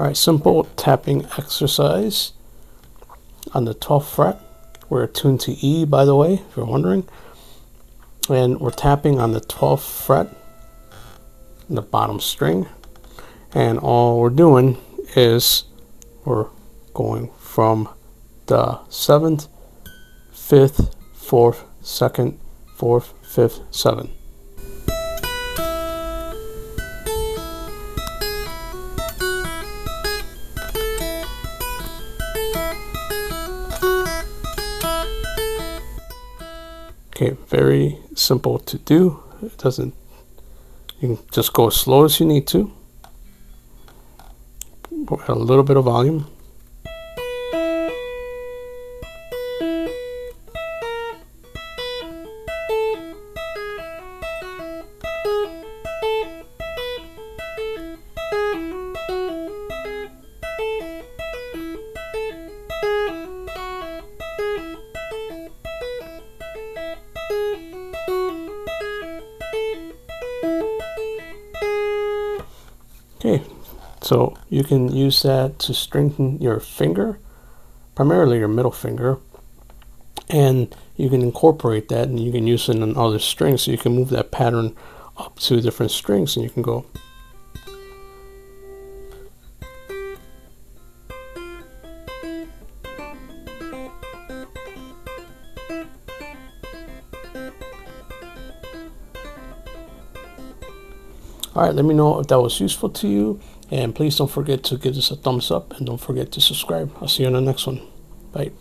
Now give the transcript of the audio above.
Alright, simple tapping exercise on the 12th fret. We're tuned to E, by the way, if you're wondering. And we're tapping on the 12th fret, the bottom string. And all we're doing is we're going from the 7th, 5th, 4th, 2nd, 4th, 5th, 7th. Okay, very simple to do. It doesn't, you can just go as slow as you need to. Add a little bit of volume. Okay, so you can use that to strengthen your finger, primarily your middle finger, and you can incorporate that and you can use it on other strings, so you can move that pattern up to different strings and you can go. Alright, let me know if that was useful to you, and please don't forget to give this a thumbs up and don't forget to subscribe. I'll see you on the next one. Bye.